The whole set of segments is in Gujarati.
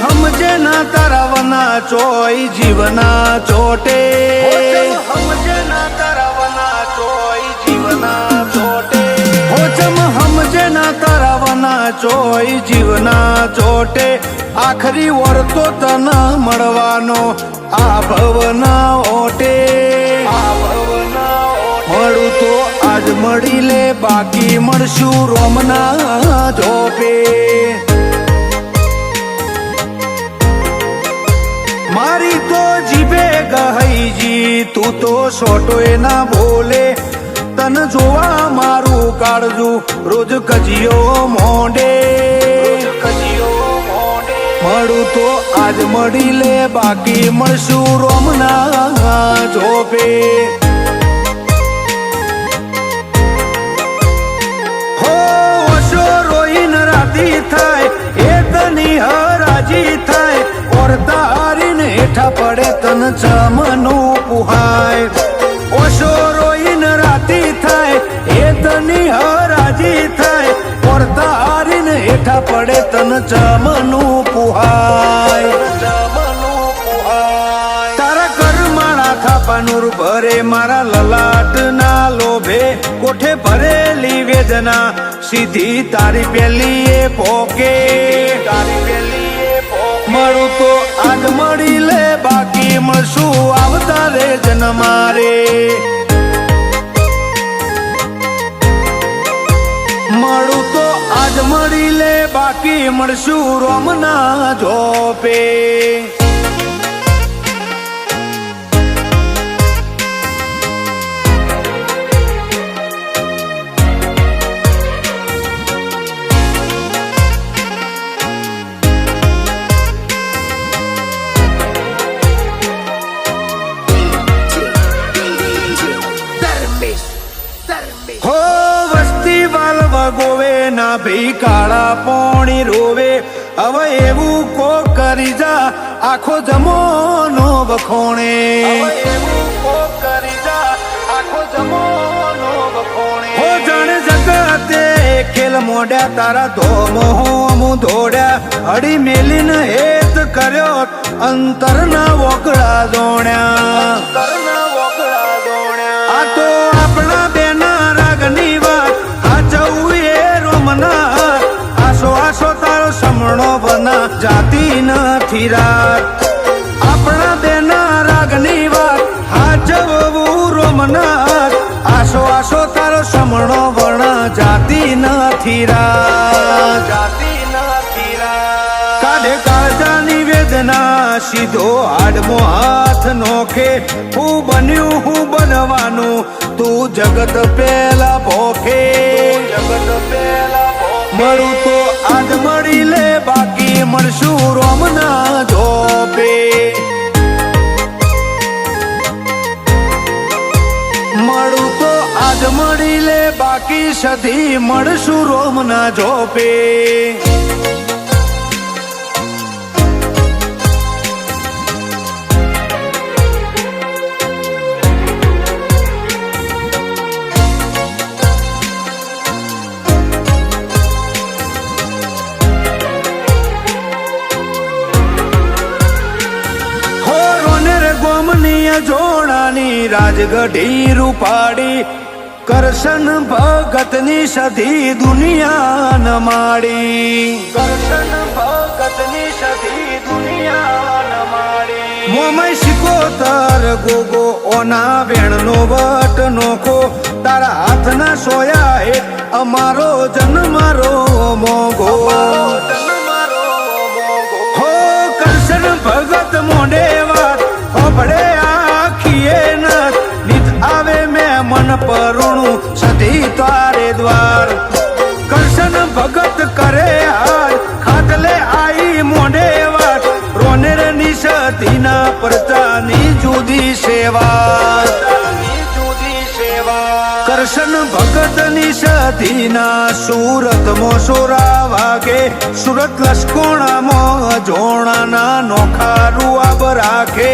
સમજે ના તારા વના ચોય જીવના ચોટે સમજે ના તારા વના ચોય જીવના ચોટે સમજે ના તારા વના ચોય જીવના ચોટે આખરી વર તો તને મળવાનો આ ભવના ઓટે મળું તો આજ મળી લે બાકી મળશું રોમના જોપે મારી તો જીભે ગહઈજી તું તો સોટોય ના બોલે તન જોવા મારું કાળજું રોજ કજિયો મોંડે મળું તો આજ મળી લે બાકી મળશું રોમના જોપે હો ઓશો રોઈન રાતી થાય એ તની હરાજી થાય ઓરતા હારીને હેઠા પડે તન ચમનું પુહાય ઓશો રોઈન રાતી થાય એ તની હરાજી થાય ઓરતા હારીને હેઠા પડે તન ચમનું પુહાય તારા કરમાળા થાપાનુર ભરે મારા લલાટ ના લોભે કોઠે ભરેલી વેદના સીધી તારી પેલી એ પોકે મળું તો આજ મળી લે બાકી મળશું આવતા રે જન્મારે મળું તો આજ મળી લે બાકી મળશું રોમના જોપે હો વસ્તી વાલવા ગોવે ના ભી કાળા પોણી રોવે હવે એવું કો કરી જા આખો જમોનો વખોણે હો જાણે જગતે ખેલ મોડ્યા તારા ધોમો હું ધોડ્યા અડી મેલીને હેત કર્યો અંતરના વોકળા દોણ્યા આ તો આપણા બેના રાગની વાત હાચવું એ રોમના આસો આસો તારો સમણો બના જાતી નથી રાત આપણા બેના રાગની વાત હાચવું રોમના આસો આસો તારો સમણો બના જાતી નથી રાત કાઢે કાળજાની વેદના સીધો હાડમો હાથ નોખે હું બન્યું હું બનવાનું તું જગત પેલા ભોખે મળું તો આજ મળી લે બાકી મળશું રોમના જોપે મળું તો આજ મળી લે બાકી સધી મળશું રોમના જોપે જોડાની રાજગઢી રૂપાડી કરશન ભગતની સધી દુનિયા ન માડી મોમય સિકોતર ગોગો ઓના વેણનો વટ નોખો તારા હાથના સોયા હે અમારો જન્મારો મોગો હો કરશન ભગત મોડે વાત હોબડે આખીએ નથ નીત આવે મેં મન પરુણું સધી તારે દ્વાર કરશન ભગત કરે હાર ખાટલે આઈ મોઢે વાત રોનેર ની સતીના પરચાની જુદી સેવા કરશન ભગત ની સતીના સુરત મોસોરા વાગે સુરત લસકોણામાં જોણાના નોખા રૂઆબ રાખે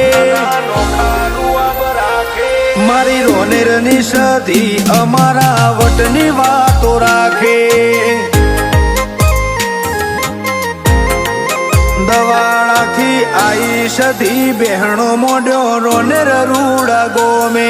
મારી રોનેર ની સતી અમારા વટની વાતો રાખે દવા બધી બહેણો મોઢ્યો રોને રૂડા ગોમે